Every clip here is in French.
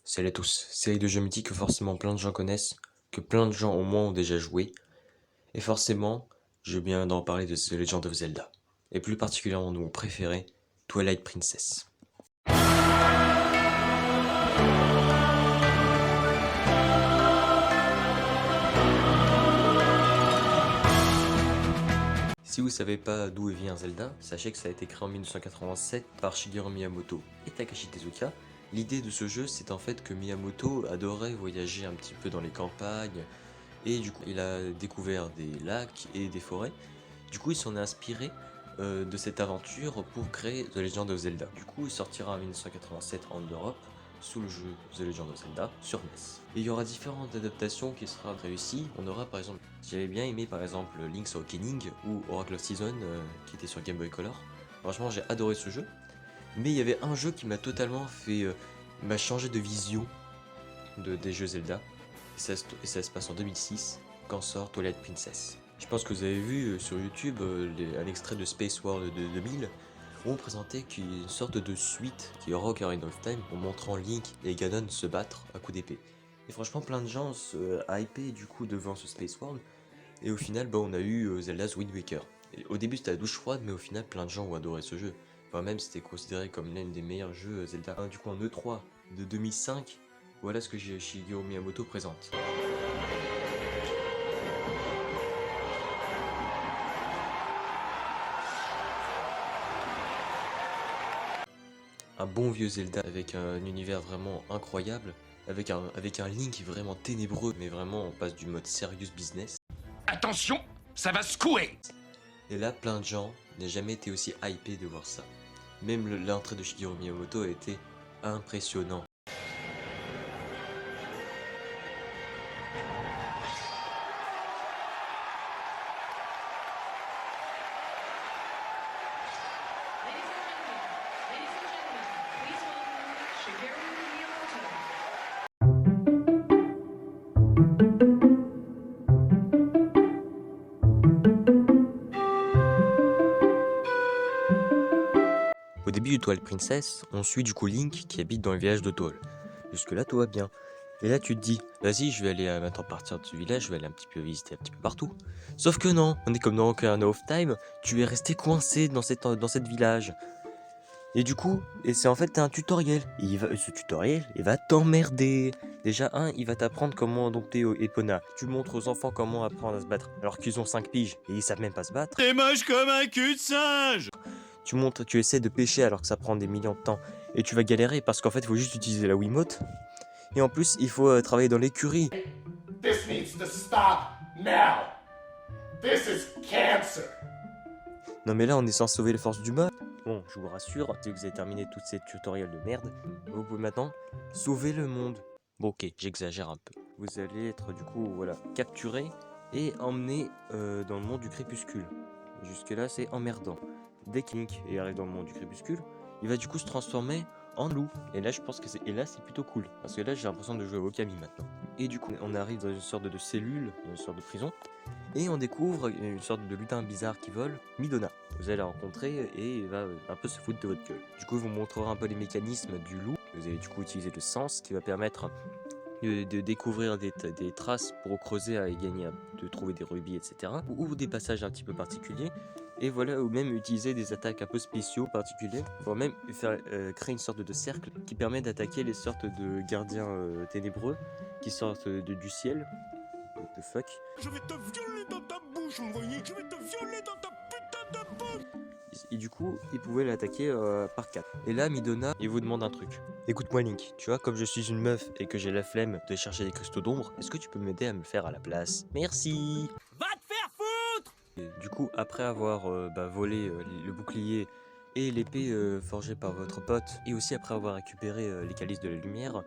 Salut à tous, série de jeux mythiques que forcément plein de gens connaissent, que plein de gens au moins ont déjà joué, et forcément, je viens d'en parler de The Legend of Zelda, et plus particulièrement de mon préféré, Twilight Princess. Si vous savez pas d'où vient Zelda, sachez que ça a été créé en 1987 par Shigeru Miyamoto et Takashi Tezuka. L'idée de ce jeu, c'est en fait que Miyamoto adorait voyager un petit peu dans les campagnes, et du coup il a découvert des lacs et des forêts. Du coup il s'en est inspiré de cette aventure pour créer The Legend of Zelda. Du coup il sortira en 1987 en Europe sous le jeu The Legend of Zelda sur NES. Et il y aura différentes adaptations qui seront réussies. On aura par exemple, j'avais bien aimé par exemple Link's Awakening ou Oracle of Season qui était sur Game Boy Color. Franchement j'ai adoré ce jeu. Mais il y avait un jeu qui m'a totalement fait, m'a changé de vision des jeux Zelda. Et ça se passe en 2006 quand sort Twilight Princess. Je pense que vous avez vu sur YouTube un extrait de Space World de 2000 où on présentait une sorte de suite qui est Ocarina of Time en montrant Link et Ganon se battre à coups d'épée. Et franchement plein de gens se hypaient du coup devant ce Space World et au final on a eu Zelda's Wind Waker. Et au début c'était la douche froide mais au final plein de gens ont adoré ce jeu. Enfin même c'était considéré comme l'un des meilleurs jeux Zelda. Du coup en E3 de 2005, voilà ce que Shigeru Miyamoto présente. Un bon vieux Zelda avec un univers vraiment incroyable, avec un Link vraiment ténébreux, mais vraiment on passe du mode serious business. Attention, ça va secouer. Et là, plein de gens n'ont jamais été aussi hypés de voir ça. Même l'entrée de Shigeru Miyamoto a été impressionnant. Au début de Twilight Princess, on suit du coup Link qui habite dans le village de Toll. Jusque là tout va bien. Et là tu te dis, vas-y je vais aller maintenant partir de ce village, je vais aller un petit peu visiter un petit peu partout. Sauf que non, on est comme dans Ocarina of Time, tu es resté coincé dans cette village. Et du coup, c'est en fait un tutoriel. Ce tutoriel, il va t'emmerder. Déjà il va t'apprendre comment dompter Epona. Tu montres aux enfants comment apprendre à se battre, alors qu'ils ont 5 piges et ils savent même pas se battre. T'es moche comme un cul de singe. Tu essaies de pêcher alors que ça prend des millions de temps. Et tu vas galérer parce qu'en fait, il faut juste utiliser la Wiimote. Et en plus, il faut travailler dans l'écurie. This needs to stop now. This is cancer. Non mais là, on est censé sauver les forces du mal. Bon, je vous rassure, si vous avez terminé toutes ces tutoriels de merde, vous pouvez maintenant sauver le monde. Bon ok, j'exagère un peu. Vous allez être du coup, voilà, capturé et emmené dans le monde du crépuscule. Jusque là, c'est emmerdant. Dès que Link arrive dans le monde du crépuscule, il va du coup se transformer en loup. Et là, je pense que c'est plutôt cool. Parce que là, j'ai l'impression de jouer au Okami maintenant. Et du coup, on arrive dans une sorte de cellule, une sorte de prison. Et on découvre une sorte de lutin bizarre qui vole, Midona. Vous allez la rencontrer et il va un peu se foutre de votre gueule. Du coup, il vous montrera un peu les mécanismes du loup. Vous allez du coup utiliser le sens qui va permettre de découvrir des traces pour creuser et gagner, de trouver des rubis, etc. Ou des passages un petit peu particuliers. Et voilà, ou même utiliser des attaques un peu spéciaux particuliers, voire même créer une sorte de cercle qui permet d'attaquer les sortes de gardiens ténébreux qui sortent du ciel. What the fuck. Je vais te violer dans ta bouche, vous voyez. Je vais te violer dans ta putain de bouche. Et du coup, il pouvait l'attaquer par 4. Et là, Midona, il vous demande un truc. Écoute-moi Link, tu vois, comme je suis une meuf et que j'ai la flemme de chercher des cristaux d'ombre, est-ce que tu peux m'aider à me le faire à la place? Merci. Va te faire foutre. Et du coup, après avoir volé le bouclier et l'épée forgée par votre pote, et aussi après avoir récupéré les calices de la lumière,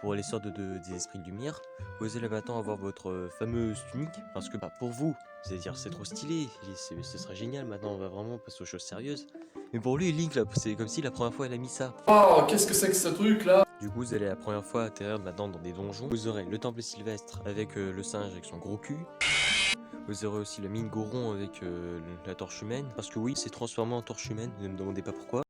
pour les sortes des esprits de lumière, vous allez maintenant avoir votre fameuse tunique, parce que pour vous, c'est-à-dire c'est trop stylé, ce serait génial, maintenant on va vraiment passer aux choses sérieuses. Mais pour lui, Link, là, c'est comme si la première fois elle a mis ça. Oh, qu'est-ce que c'est que ce truc là? Du coup, vous allez la première fois atterrir maintenant dans des donjons. Vous aurez le temple sylvestre avec le singe avec son gros cul. Vous aurez aussi le mine Goron avec la torche humaine. Parce que oui, c'est transformé en torche humaine, ne me demandez pas pourquoi.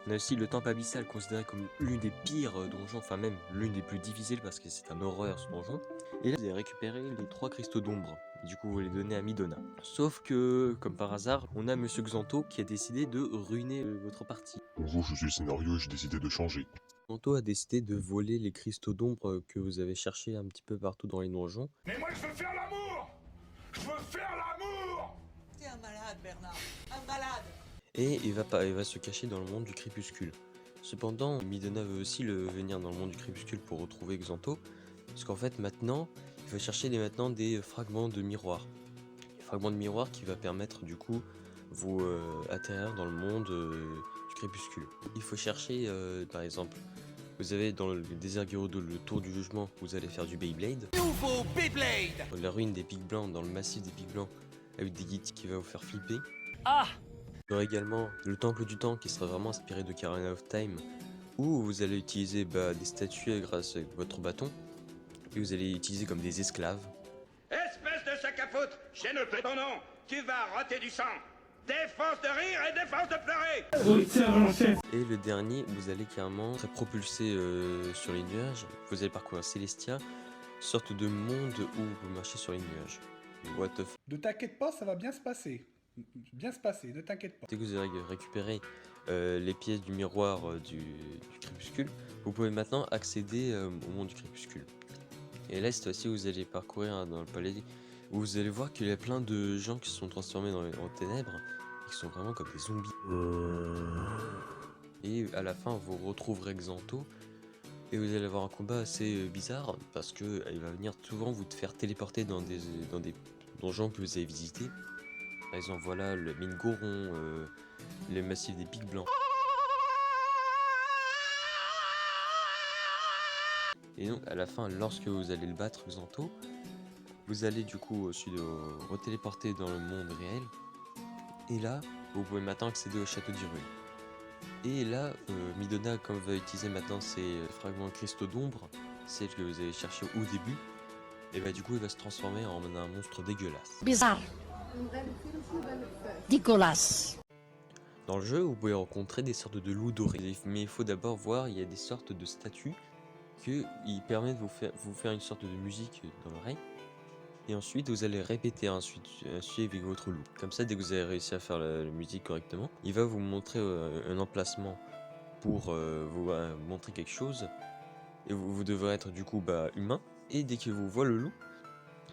On a aussi le temple abyssal, considéré comme l'une des pires donjons, enfin même l'une des plus difficiles parce que c'est un horreur ce donjon. Et là, vous avez récupéré les 3 cristaux d'ombre. Du coup, vous les donnez à Midona. Sauf que, comme par hasard, on a Monsieur Xanto qui a décidé de ruiner votre partie. Bonjour, je suis le scénario et j'ai décidé de changer. Xanto a décidé de voler les cristaux d'ombre que vous avez cherchés un petit peu partout dans les donjons. Mais moi, je veux faire l'amour. Je veux faire l'amour. T'es un malade, Bernard. Un malade. Et il va se cacher dans le monde du crépuscule. Cependant, Midona veut aussi venir dans le monde du crépuscule pour retrouver Xanto. Parce qu'en fait, maintenant, il va chercher maintenant des fragments de miroir. Des fragments de miroir qui va permettre du coup vous atterrir dans le monde du crépuscule. Il faut chercher, par exemple, vous avez dans le désert Gerudo le tour du jugement, vous allez faire du Beyblade. Nouveau Beyblade. La ruine des pics blancs, dans le massif des pics blancs, avec des guides qui va vous faire flipper. Ah. Il y aura également le temple du temps qui sera vraiment inspiré de Ocarina of Time, où vous allez utiliser des statues grâce à votre bâton, et vous allez utiliser comme des esclaves. Espèce de sac à foutre, j'ai noté ton nom. Tu vas roter du sang. Défense de rire et défense de pleurer. Et le dernier, vous allez carrément être propulsé sur les nuages. Vous allez parcourir Celestia, sorte de monde où vous marchez sur les nuages. What the f... Ne t'inquiète pas, ça va bien se passer. Bien se passer, ne t'inquiète pas. Dès que vous avez récupéré les pièces du miroir du crépuscule, vous pouvez maintenant accéder au monde du crépuscule. Et là, cette fois-ci, vous allez parcourir dans le palais, où vous allez voir qu'il y a plein de gens qui se sont transformés en ténèbres, et qui sont vraiment comme des zombies. Et à la fin, vous retrouverez Xanto, et vous allez avoir un combat assez bizarre, parce que il va venir souvent vous faire téléporter dans des donjons que vous avez visités. Par exemple, voilà le mine Goron, le massif des pics blancs. Et donc à la fin, lorsque vous allez le battre, Xanto, vous allez du coup aussi retéléporter dans le monde réel. Et là, vous pouvez maintenant accéder au château d'Hyrule. Et là, Midona, comme va utiliser maintenant ces fragments cristaux d'ombre, celles que vous avez cherché au début, et bah du coup il va se transformer en un monstre dégueulasse. Bizarre. Dégueulasse. Dans le jeu, vous pouvez rencontrer des sortes de loups dorés, mais il faut d'abord voir, il y a des sortes de statues qui permettent de vous faire une sorte de musique dans l'oreille. Et ensuite, vous allez répéter un suivi avec votre loup. Comme ça, dès que vous avez réussi à faire la musique correctement, il va vous montrer un emplacement pour vous montrer quelque chose. Et vous devrez être du coup humain. Et dès qu'il vous voit le loup,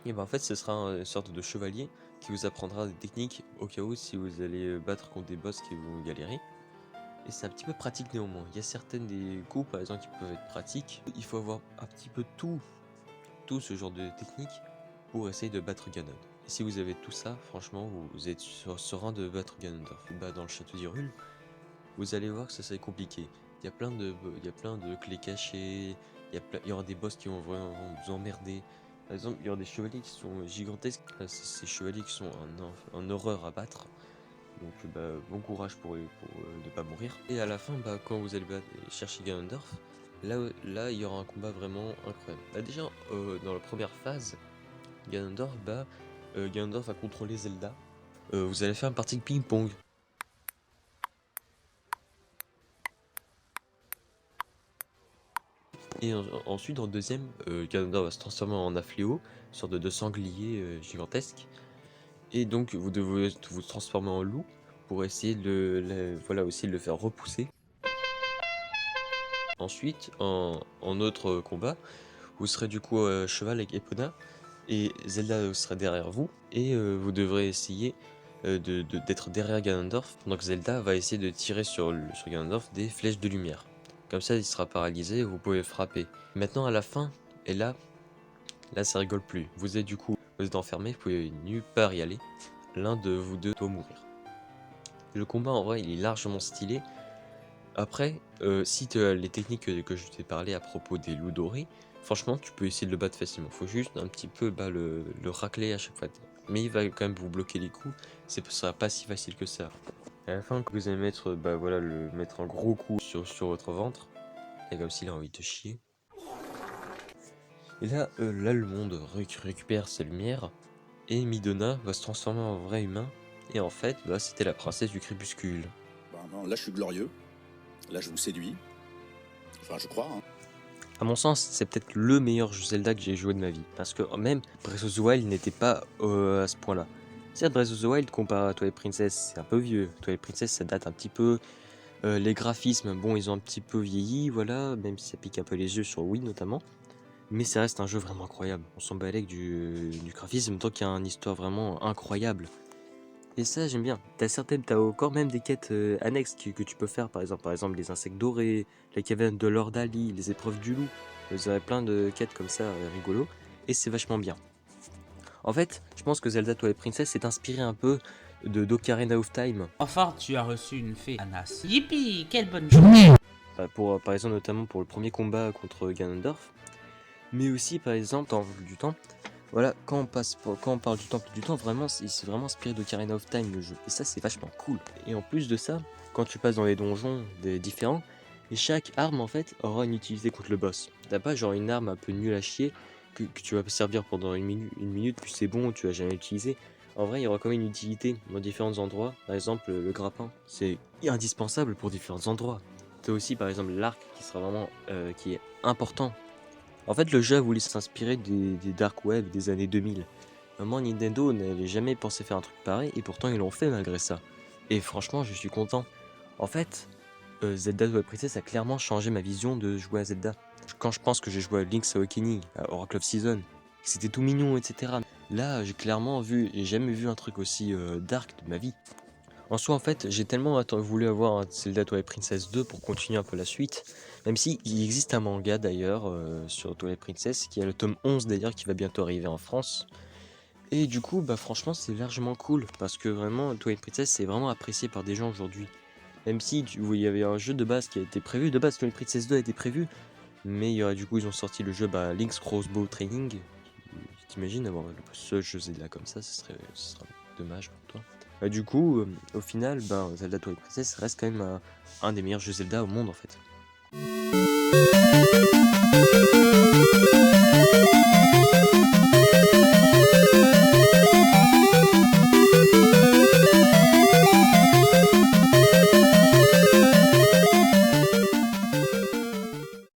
et en fait, ce sera une sorte de chevalier qui vous apprendra des techniques au cas où si vous allez battre contre des boss qui vont galérer. Et c'est un petit peu pratique néanmoins. Il y a certaines des coups par exemple qui peuvent être pratiques. Il faut avoir un petit peu tout ce genre de techniques pour essayer de battre Ganon. Et si vous avez tout ça, franchement, vous êtes serein de battre Ganondorf. Dans le château d'Hyrule, vous allez voir que ça c'est compliqué. Il y a plein de clés cachées, il y aura des boss qui vont vraiment vous emmerder. Par exemple, il y aura des chevaliers qui sont gigantesques. Ces chevaliers qui sont en horreur à battre. Donc bon courage pour ne pas mourir. Et à la fin, quand vous allez chercher Ganondorf, là il y aura un combat vraiment incroyable. Déjà, dans la première phase, Ganondorf va contrôler Zelda. Vous allez faire une partie de ping-pong. Et ensuite, en deuxième, Ganondorf va se transformer en Affléo, une sorte de sanglier gigantesque. Et donc, vous devez vous transformer en loup pour essayer de le faire repousser. Ensuite, en autre combat, vous serez du coup cheval avec Epona. Et Zelda sera derrière vous. Et vous devrez essayer d'être derrière Ganondorf. Donc Zelda va essayer de tirer sur Ganondorf des flèches de lumière. Comme ça, il sera paralysé et vous pouvez frapper. Maintenant, à la fin, et là ça rigole plus. Vous êtes enfermé, vous pouvez nulle part y aller. L'un de vous deux doit mourir. Le combat, en vrai, il est largement stylé. Après, si tu as les techniques que je t'ai parlé à propos des loups dorés, franchement, tu peux essayer de le battre facilement. Faut juste un petit peu le racler à chaque fois. Mais il va quand même vous bloquer les coups. Ça sera pas si facile que ça. À la fin, quand vous allez mettre, mettre un gros coup sur votre ventre, et comme s'il a envie de te chier. Et là, le monde récupère sa lumière, et Midona va se transformer en vrai humain. Et en fait, c'était la princesse du crépuscule. Non, là je suis glorieux. Là, je vous séduis. Enfin, je crois. Hein. À mon sens, c'est peut-être le meilleur jeu Zelda que j'ai joué de ma vie. Parce que même Breath of the Wild n'était pas à ce point-là. Certes, Breath of the Wild, comparé à Twilight Princess, c'est un peu vieux. Twilight Princess, ça date un petit peu. Les graphismes, bon, ils ont un petit peu vieilli, voilà, même si ça pique un peu les yeux sur Wii notamment. Mais ça reste un jeu vraiment incroyable. On s'en bat avec du graphisme, tant qu'il y a une histoire vraiment incroyable. Et ça, j'aime bien. T'as encore même des quêtes annexes que tu peux faire, par exemple les insectes dorés, la caverne de Lord Ali, les épreuves du loup. Vous aurez plein de quêtes comme ça, rigolo, et c'est vachement bien. En fait, je pense que Zelda Twilight Princess s'est inspiré un peu de d'Ocarina of Time. Enfin, tu as reçu une fée, Anas. Yippee, quelle bonne journée! Par exemple, notamment pour le premier combat contre Ganondorf. Mais aussi, par exemple, dans du temps. Voilà, quand on parle du Temple du Temps, vraiment, c'est vraiment inspiré d'Ocarina of Time le jeu. Et ça, c'est vachement cool. Et en plus de ça, quand tu passes dans les donjons différents, et chaque arme, en fait, aura une utilité contre le boss. T'as pas genre une arme un peu nulle à chier que tu vas servir pendant une minute, puis c'est bon, tu vas jamais utiliser. En vrai, il y aura quand même une utilité dans différents endroits. Par exemple, le grappin, c'est indispensable pour différents endroits. T'as aussi, par exemple, l'arc qui sera vraiment qui est important. En fait, le jeu a voulu s'inspirer des dark web des années 2000. Vraiment, Nintendo n'avait jamais pensé faire un truc pareil, et pourtant ils l'ont fait malgré ça. Et franchement, je suis content. En fait, Zelda Twilight Princess a clairement changé ma vision de jouer à Zelda. Quand je pense que j'ai joué à Link's Awakening, à Oracle of Season, c'était tout mignon, etc. Là, j'ai clairement j'ai jamais vu un truc aussi dark de ma vie. En soi, en fait, j'ai tellement voulu avoir un Zelda Twilight Princess 2 pour continuer un peu la suite. Même si il existe un manga d'ailleurs sur Twilight Princess, qui a le tome 11 d'ailleurs qui va bientôt arriver en France. Et du coup, bah franchement, c'est largement cool parce que vraiment, Twilight Princess c'est vraiment apprécié par des gens aujourd'hui. Même si il y avait un jeu de base qui a été prévu, de base Twilight Princess 2 a été prévu, mais du coup ils ont sorti le jeu Link's Crossbow Training. T'imagines avoir ce jeu Zelda comme ça, ce serait dommage pour toi. Du coup, au final, Zelda Twilight Princess reste quand même un des meilleurs jeux Zelda au monde en fait.